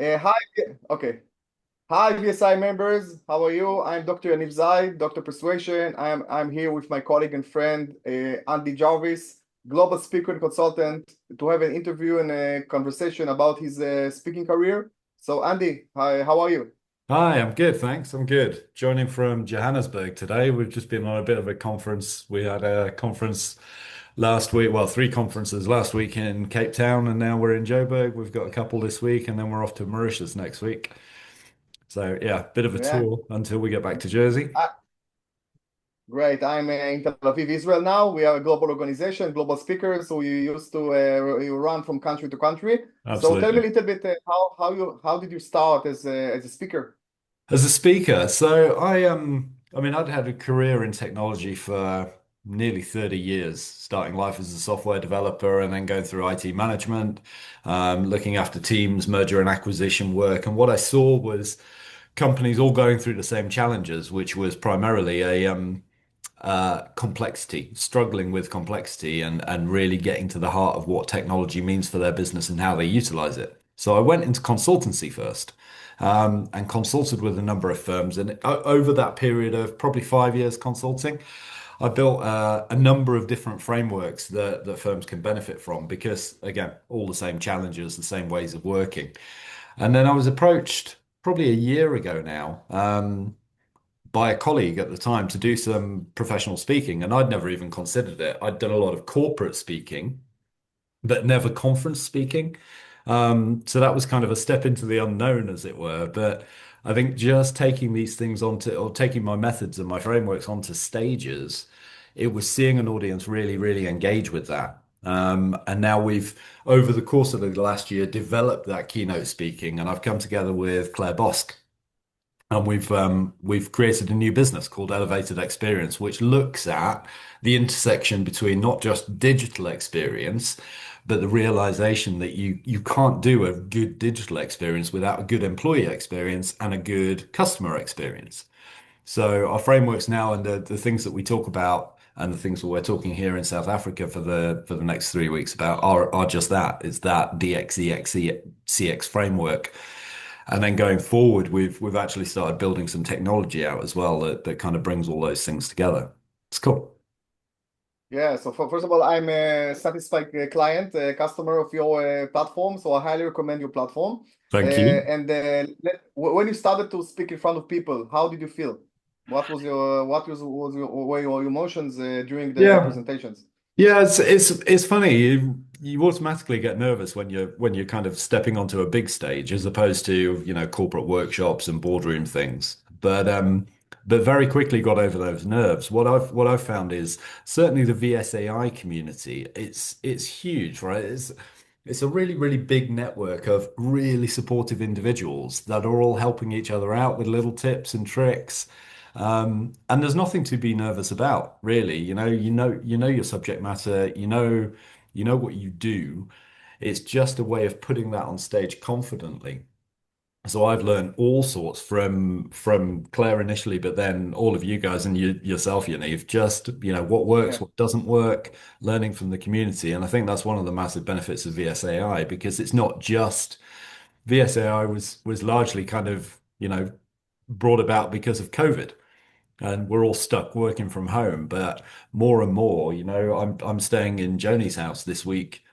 Hi, okay. Hi, VSI members. How are you? I'm Dr. Yaniv, Dr. Persuasion. I'm here with my colleague and friend Andy Jarvis, global speaker and consultant, to have an interview and a conversation about his speaking career. So, Andy, hi, how are you? Hi, I'm good, thanks. I'm good. Joining from Johannesburg today. We've just been on a bit of a conference. We had a conference last week, well, three conferences last week in Cape Town, and now we're in Joburg. We've got a couple this week, and then we're off to Mauritius next week. So, yeah, bit of a Yeah, tour until we get back to Jersey. uh, great. I'm in Tel Aviv, Israel now. We are a global organization, global speakers. So we used to you run from country to country. So tell me a Absolutely. little bit how did you start as a speaker? As a speaker, so I mean, I'd had a career in technology for nearly 30 years, starting life as a software developer and then going through IT management, looking after teams, merger and acquisition work. And what I saw was companies all going through the same challenges, which was primarily a complexity, struggling with complexity and really getting to the heart of what technology means for their business and how they utilize it. So I went into consultancy first, and consulted with a number of firms. And over that period of probably 5 years consulting, I built a number of different frameworks that firms can benefit from because, again, all the same challenges, the same ways of working. And then I was approached probably a year ago now, by a colleague at the time to do some professional speaking, and I'd never even considered it. I'd done a lot of corporate speaking, but never conference speaking. So that was kind of a step into the unknown, as it were. But I think just taking these things onto, or taking my methods and my frameworks onto stages, it was seeing an audience really, really engage with that. And now we've, over the course of the last year, developed that keynote speaking, and I've come together with Claire Bosk, and we've created a new business called Elevated Experience, which looks at the intersection between not just digital experience, but the realization that you can't do a good digital experience without a good employee experience and a good customer experience. So our frameworks now and the things that we talk about and the things that we're talking here in South Africa for the next 3 weeks about are just that. It's that DXEXCX framework. And then going forward, we've actually started building some technology out as well that kind of brings all those things together. It's cool. Yeah, so first of all, I'm a satisfied client, customer of your platform, so I highly recommend your platform. Thank you. When you started to speak in front of people, how did you feel? What was were your emotions during the Yeah. presentations? Yeah, it's funny. You automatically get nervous when you're kind of stepping onto a big stage as opposed to, corporate workshops and boardroom things. But very quickly got over those nerves. What I've found is certainly the VSAI community, it's huge, right? It's a really, really big network of really supportive individuals that are all helping each other out with little tips and tricks. And there's nothing to be nervous about, really. You know your subject matter, you know what you do. It's just a way of putting that on stage confidently. So I've learned all sorts from Claire initially, but then all of you guys and yourself, Yaniv, just what works, Yeah, what doesn't work, learning from the community. And I think that's one of the massive benefits of VSAI because it's not just VSAI was largely kind of, brought about because of COVID and we're all stuck working from home. But more and more, I'm staying in Joni's house this week.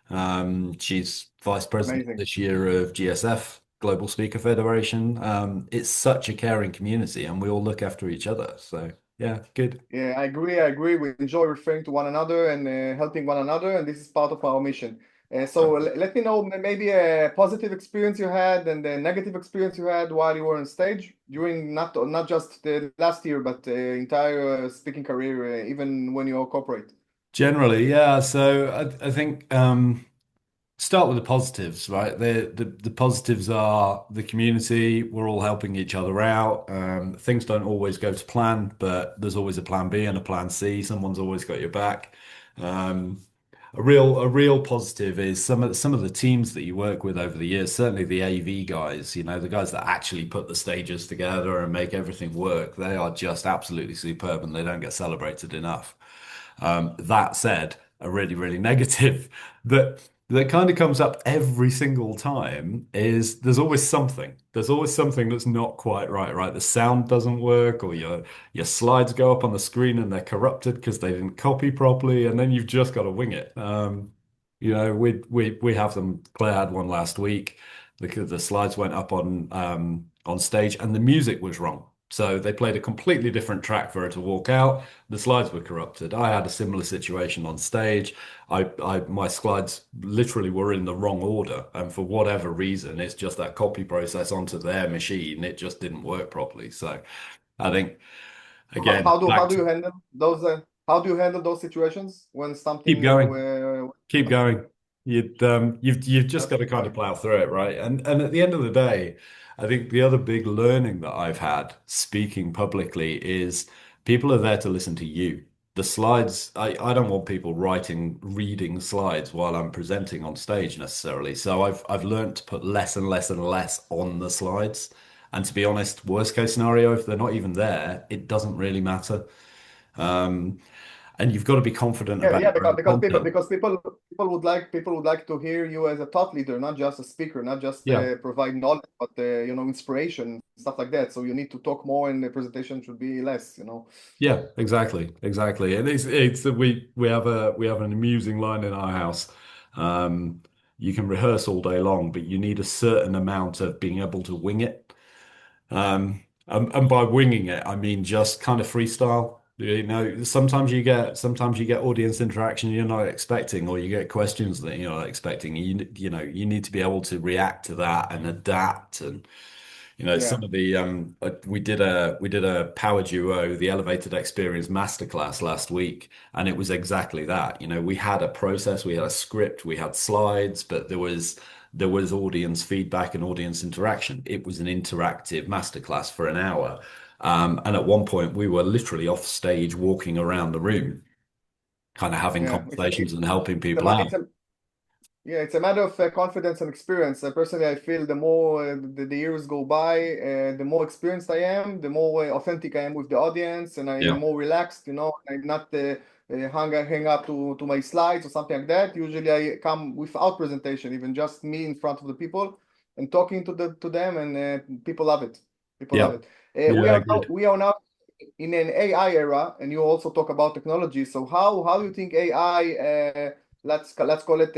She's vice president amazing. this year of GSF, Global Speaker Federation. It's such a caring community, and we all look after each other. So yeah, good. Yeah, I agree. I agree. We enjoy referring to one another and helping one another, and this is part of our mission. Let me know maybe a positive experience you had and a negative experience you had while you were on stage during not just the last year, but the entire speaking career, even when you're corporate. Generally, yeah. So I think start with the positives, right? The positives are the community. We're all helping each other out. Things don't always go to plan, but there's always a plan B and a plan C. Someone's always got your back. Um, a real positive is some of the teams that you work with over the years, certainly the AV guys, the guys that actually put the stages together and make everything work. They are just absolutely superb and they don't get celebrated enough. That said, a really, really negative that that kind of comes up every single time is there's always something. There's always something that's not quite right, right? The sound doesn't work, or your slides go up on the screen and they're corrupted because they didn't copy properly, and then you've just got to wing it. We have them. Claire had one last week because the slides went up on stage and the music was wrong. So they played a completely different track for her to walk out. The slides were corrupted. I had a similar situation on stage. My slides literally were in the wrong order, and for whatever reason, it's just that copy process onto their machine. It just didn't work properly. So I think again, How back do to you handle those? How do you handle those situations when keep something going. Keep going. You've just got just to keep kind of going? plow through it, right? And at the end of the day, I think the other big learning that I've had speaking publicly is people are there to listen to you. The slides, I don't want people reading slides while I'm presenting on stage necessarily. So I've learned to put less and less and less on the slides. And to be honest, worst case scenario, if they're not even there, it doesn't really matter. Um, and you've got to be confident Yeah, about yeah, your own content. people would like to hear you as a thought leader, not just a speaker, not just Yeah. provide knowledge, but inspiration, stuff like that. So you need to talk more, and the presentation should be less. Yeah, exactly, exactly. And it's that we have an amusing line in our house. Um, you can rehearse all day long, but you need a certain amount of being able to wing it. And by winging it, I mean just kind of freestyle. Sometimes you get audience interaction you're not expecting, or you get questions that you're not expecting. You need to be able to react to that and adapt. And Yeah, some of the we did a power duo, the elevated experience masterclass last week, and it was exactly that. We had a process, we had a script, we had slides, but there was audience feedback and audience interaction. It was an interactive masterclass for an hour. And at one point we were literally off stage walking around the room, kind of having yeah. conversations and helping It's a, people ma- out. it's a Yeah, it's a matter of confidence and experience. Personally, I feel the more the years go by, the more experienced I am, the more authentic I am with the audience, and I am Yeah. more relaxed. I'm not hang up to my slides or something like that. Usually, I come without presentation, even just me in front of the people and talking to them, and people love it. People love Yeah. it. Yeah, agreed. We are now in an AI era, and you also talk about technology. So how do you think AI, let's call it,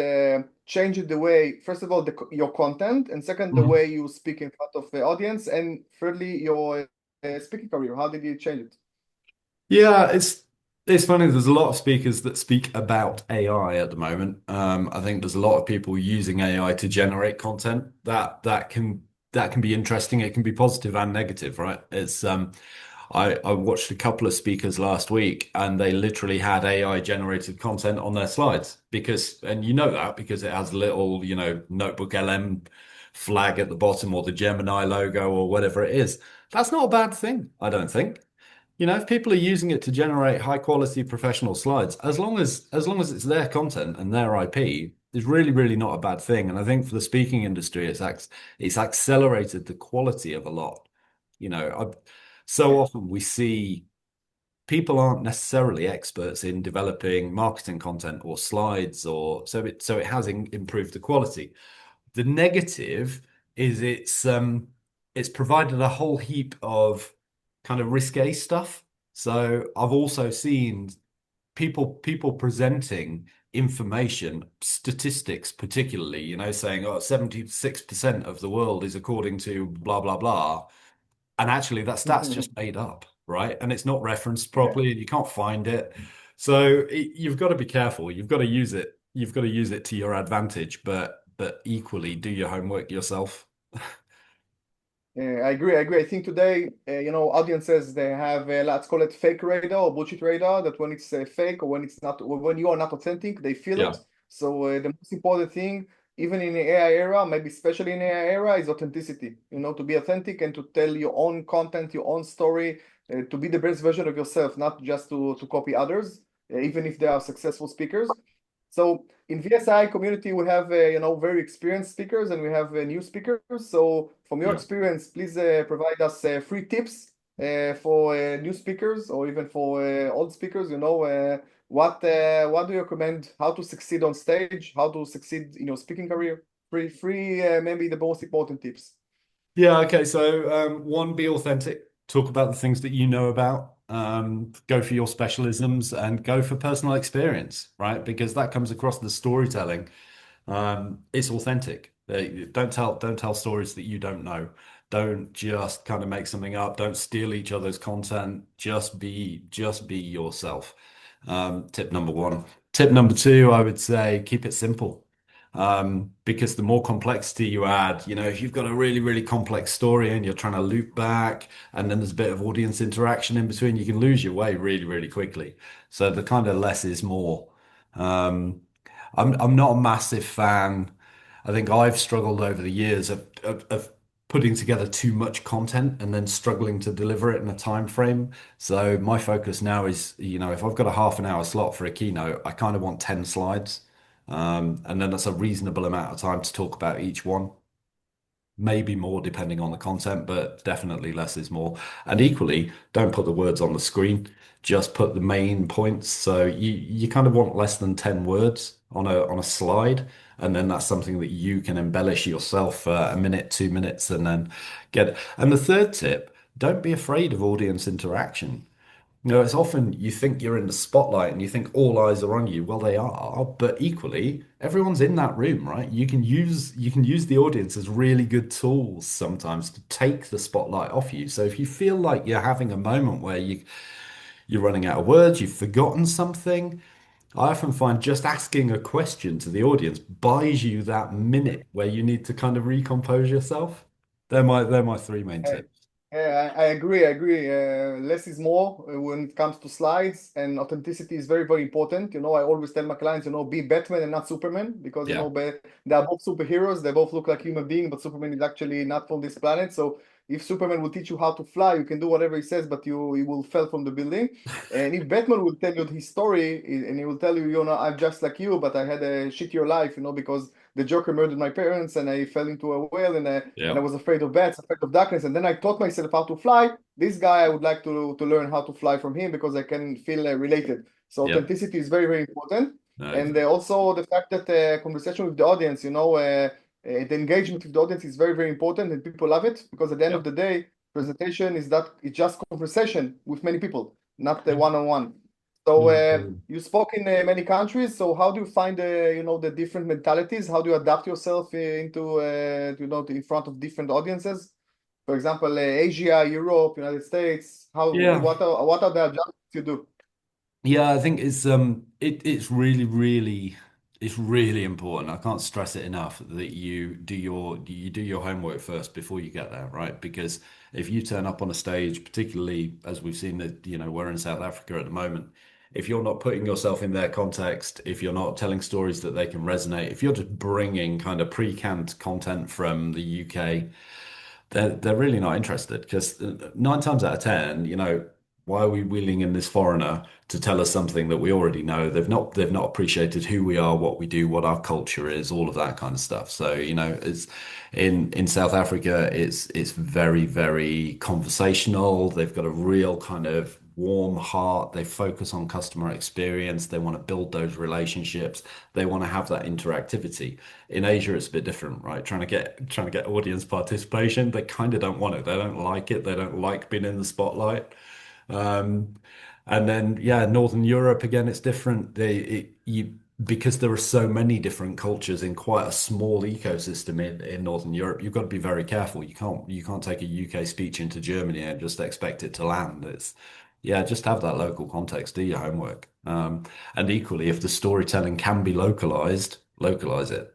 changing the way, first of all, your content, and second, the Mhm. way you speak in front of the audience, and thirdly, your speaking career? How did you change it? Yeah, it's funny. There's a lot of speakers that speak about AI at the moment. I think there's a lot of people using AI to generate content that can be interesting. It can be positive and negative, right? I watched a couple of speakers last week, and they literally had AI generated content on their slides and you know that because it has a little, Notebook LM flag at the bottom, or the Gemini logo, or whatever it is. That's not a bad thing, I don't think. If people are using it to generate high quality professional slides, as long as it's their content and their IP, is really, really not a bad thing. And I think for the speaking industry, it's accelerated the quality of a lot. So Yeah, often we see people aren't necessarily experts in developing marketing content or slides, or so it has improved the quality. The negative is it's provided a whole heap of kind of risque stuff. So I've also seen people presenting information, statistics particularly, saying, oh, 76% of the world is according to blah blah blah. And actually that stat's just made up, right? And it's not referenced yeah. properly and you can't find it. So you've got to be careful. You've got to use it. You've got to use it to your advantage, but equally do your homework yourself. Yeah, I agree. I agree. I think today, audiences, they have, let's call it fake radar or bullshit radar, that when it's fake, or when it's not, or when you are not authentic, they feel Yeah. it. So the most important thing, even in the AI era, maybe especially in the AI era, is authenticity. To be authentic and to tell your own content, your own story, to be the best version of yourself, not just to copy others, even if they are successful speakers. So in VSI community, we have very experienced speakers, and we have new speakers. So from your Yeah. experience, please provide us free tips for new speakers, or even for old speakers. what do you recommend? How to succeed on stage? How to succeed in your speaking career? Maybe the most important tips. Yeah, okay. So, one, be authentic. Talk about the things that you know about. Go for your specialisms and go for personal experience, right? Because that comes across the storytelling. It's authentic. Don't tell stories that you don't know. Don't just kind of make something up. Don't steal each other's content. Just be yourself. Tip number one. Tip number two, I would say keep it simple. Because the more complexity you add, if you've got a really, really complex story and you're trying to loop back, and then there's a bit of audience interaction in between, you can lose your way really, really quickly. So the kind of less is more. Um, I'm not a massive fan. I think I've struggled over the years of putting together too much content and then struggling to deliver it in a time frame. So my focus now is, if I've got a half an hour slot for a keynote, I kind of want 10 slides. And then that's a reasonable amount of time to talk about each one. Maybe more depending on the content, but definitely less is more. And equally, don't put the words on the screen, just put the main points. So you kind of want less than 10 words on a slide, and then that's something that you can embellish yourself for a minute, 2 minutes, and then get it. And the third tip, don't be afraid of audience interaction. It's often you think you're in the spotlight and you think all eyes are on you. Well, they are, but equally, everyone's in that room, right? You can use the audience as really good tools sometimes to take the spotlight off you. So if you feel like you're having a moment where you're running out of words, you've forgotten something, I often find just asking a question to the audience buys you that minute where you need to kind of recompose yourself. They're my three main tips. Yeah, I agree. I agree. Less is more when it comes to slides, and authenticity is very, very important. I always tell my clients, be Batman and not Superman, because Yeah, they are both superheroes. They both look like human beings, but Superman is actually not from this planet. So if Superman will teach you how to fly, you can do whatever he says, but you will fall from the building. And if Batman will tell you his story, and he will tell you, I'm just like you, but I had a shittier life, because the Joker murdered my parents, and I fell into a well, and I yeah, was afraid of bats, afraid of darkness, and then I taught myself how to fly. This guy, I would like to learn how to fly from him, because I can feel related. So yeah. authenticity is very, very important, No, and exactly. also the fact that conversation with the audience, the engagement with the audience is very, very important, and people love it, because at the end Yeah. of the day, presentation is that it's just conversation with many people, not the Yeah. one-on-one. So No, you spoke in many countries. So how do you find the different mentalities? How do you adapt yourself into in front of different audiences? For example, Asia, Europe, United States. How yeah. what are the adjustments you do? Yeah, I think it's really important. I can't stress it enough that you do your homework first before you get there, right? Because if you turn up on a stage, particularly as we've seen that, we're in South Africa at the moment, if you're not putting yourself in their context, if you're not telling stories that they can resonate, if you're just bringing kind of pre-canned content from the UK, they're really not interested because 9 times out of 10, why are we wheeling in this foreigner to tell us something that we already know? They've not appreciated who we are, what we do, what our culture is, all of that kind of stuff. So, it's in South Africa, it's very, very conversational. They've got a real kind of warm heart. They focus on customer experience. They want to build those relationships. They want to have that interactivity. In Asia, it's a bit different, right? Trying to get audience participation. They kind of don't want it. They don't like it. They don't like being in the spotlight. Um, and then, yeah, Northern Europe again, it's different. Because there are so many different cultures in quite a small ecosystem in Northern Europe, you've got to be very careful. You can't take a UK speech into Germany and just expect it to land. Yeah, just have that local context, do your homework. And equally, if the storytelling can be localized, localize it,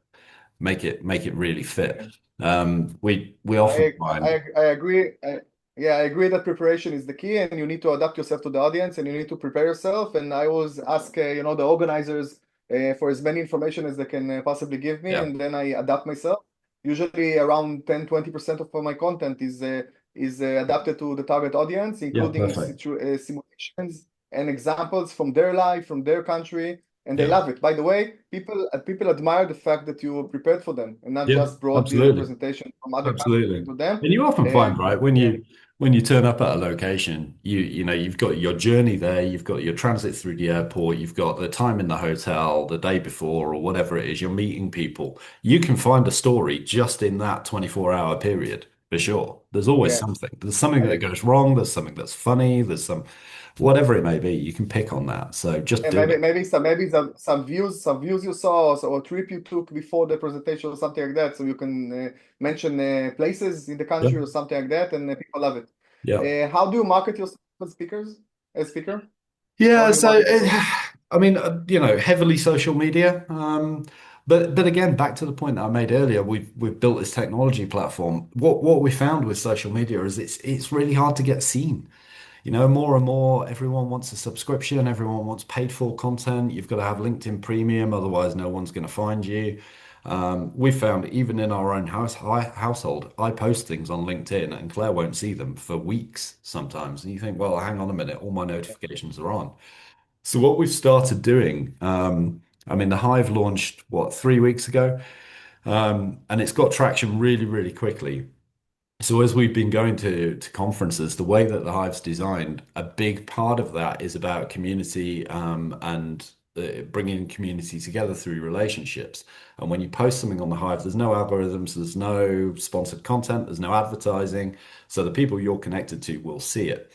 make it really fit. We often find, I agree. Yeah, I agree that preparation is the key, and you need to adapt yourself to the audience, and you need to prepare yourself. And I always ask, the organizers for as many information as they can possibly give me, yeah, and then I adapt myself. Usually, around 10-20% of my content is adapted to the target audience, yeah, including perfect. simulations and examples from their life, from their country, and they Yeah. love it. By the way, people admire the fact that you prepared for them and not Yeah, just brought the absolutely. presentation from other countries Absolutely. into them. And you often find, right, when Yeah, you when you turn up at a location, you know you've got your journey there, you've got your transit through the airport, you've got the time in the hotel the day before or whatever it is, you're meeting people. You can find a story just in that 24-hour period for sure. There's always Yes. something. There's something that goes wrong, there's something that's funny, there's some whatever it may be, you can pick on that. So just And do it. some views you saw or trip you took before the presentation or something like that. So you can mention places in the Yeah. country or something like that, and people love it. Yeah. How do you market yourself as speaker? How Yeah, do you so market yourself? I mean, you know, heavily social media. But again, back to the point that I made earlier, we've built this technology platform. What we found with social media is it's really hard to get seen. You know, more and more, everyone wants a subscription, everyone wants paid for content. You've got to have LinkedIn Premium, otherwise no one's going to find you. We found even in our own household, I post things on LinkedIn and Claire won't see them for weeks sometimes. And you think, well, hang on a minute, all my notifications are on. So what we've started doing, I mean, the Hive launched what 3 weeks ago, and it's got traction really, really quickly. So as we've been going to conferences, the way that the Hive's designed, a big part of that is about community and bringing community together through relationships. And when you post something on the Hive, there's no algorithms, there's no sponsored content, there's no advertising. So the people you're connected to will see it.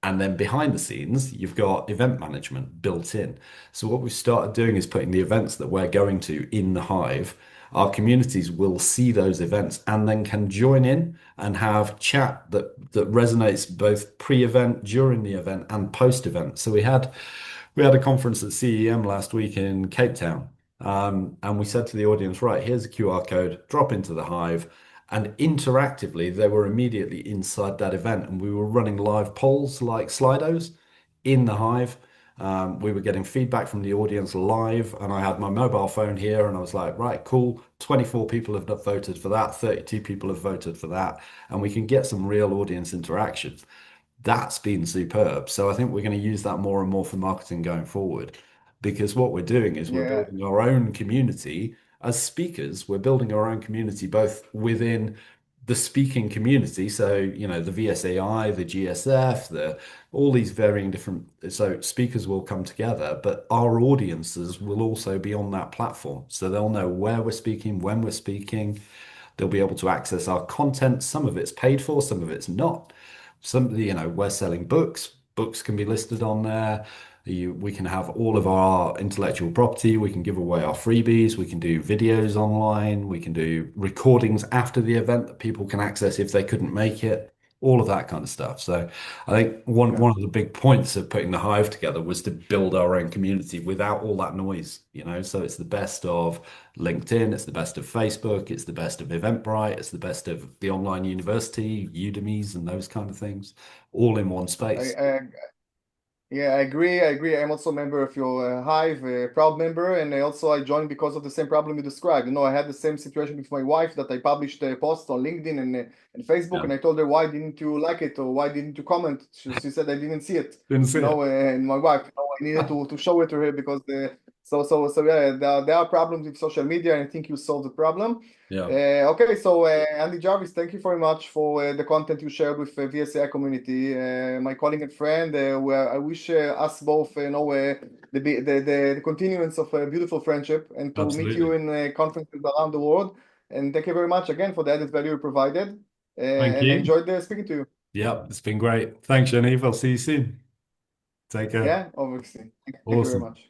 And then behind the scenes, you've got event management built in. So what we've started doing is putting the events that we're going to in the Hive. Our communities will see those events and then can join in and have chat that resonates both pre-event, during the event, and post-event. So we had a conference at CEM last week in Cape Town. And we said to the audience, right, here's a QR code, drop into the Hive. And interactively, they were immediately inside that event. And we were running live polls like Slidos in the Hive. We were getting feedback from the audience live. And I had my mobile phone here and I was like, right, cool. 24 people have voted for that. 32 people have voted for that. And we can get some real audience interaction. That's been superb. So I think we're going to use that more and more for marketing going forward because what we're doing is we're Yeah, building our own community as speakers. We're building our own community both within the speaking community. So, you know, the VSAI, the GSF, the all these varying different so speakers will come together, but our audiences will also be on that platform. So they'll know where we're speaking, when we're speaking. They'll be able to access our content. Some of it's paid for, some of it's not. Some, you know, we're selling books. Books can be listed on there. We can have all of our intellectual property. We can give away our freebies. We can do videos online. We can do recordings after the event that people can access if they couldn't make it. All of that kind of stuff. So I think one yeah. one of the big points of putting the Hive together was to build our own community without all that noise, you know. So it's the best of LinkedIn, it's the best of Facebook, it's the best of Eventbrite, it's the best of the online university, Udemy's, and those kind of things, all in one I, space. I Yeah, I agree. I agree. I'm also a member of your Hive, a proud member, and I joined because of the same problem you described. You know, I had the same situation with my wife that I published a post on LinkedIn and Facebook, Yeah, and I told her, why didn't you like it or why didn't you comment? She said I didn't see it. didn't see You know, it. and my wife, you know, I needed to show it to her because so yeah, there are problems with social media, and I think you solved the problem. Yeah, Okay, so Andy Jarvis, thank you very much for the content you shared with VSAI community. My colleague and friend, where I wish us both, the continuance of a beautiful friendship and to meet you absolutely. in conferences around the world. And thank you very much again for the added value you provided. Thank And I you. enjoyed speaking to you. Yeah, it's been great. Thanks, Yaniv. I'll see you soon. Take care. Yeah, obviously. Thank you very Awesome. much.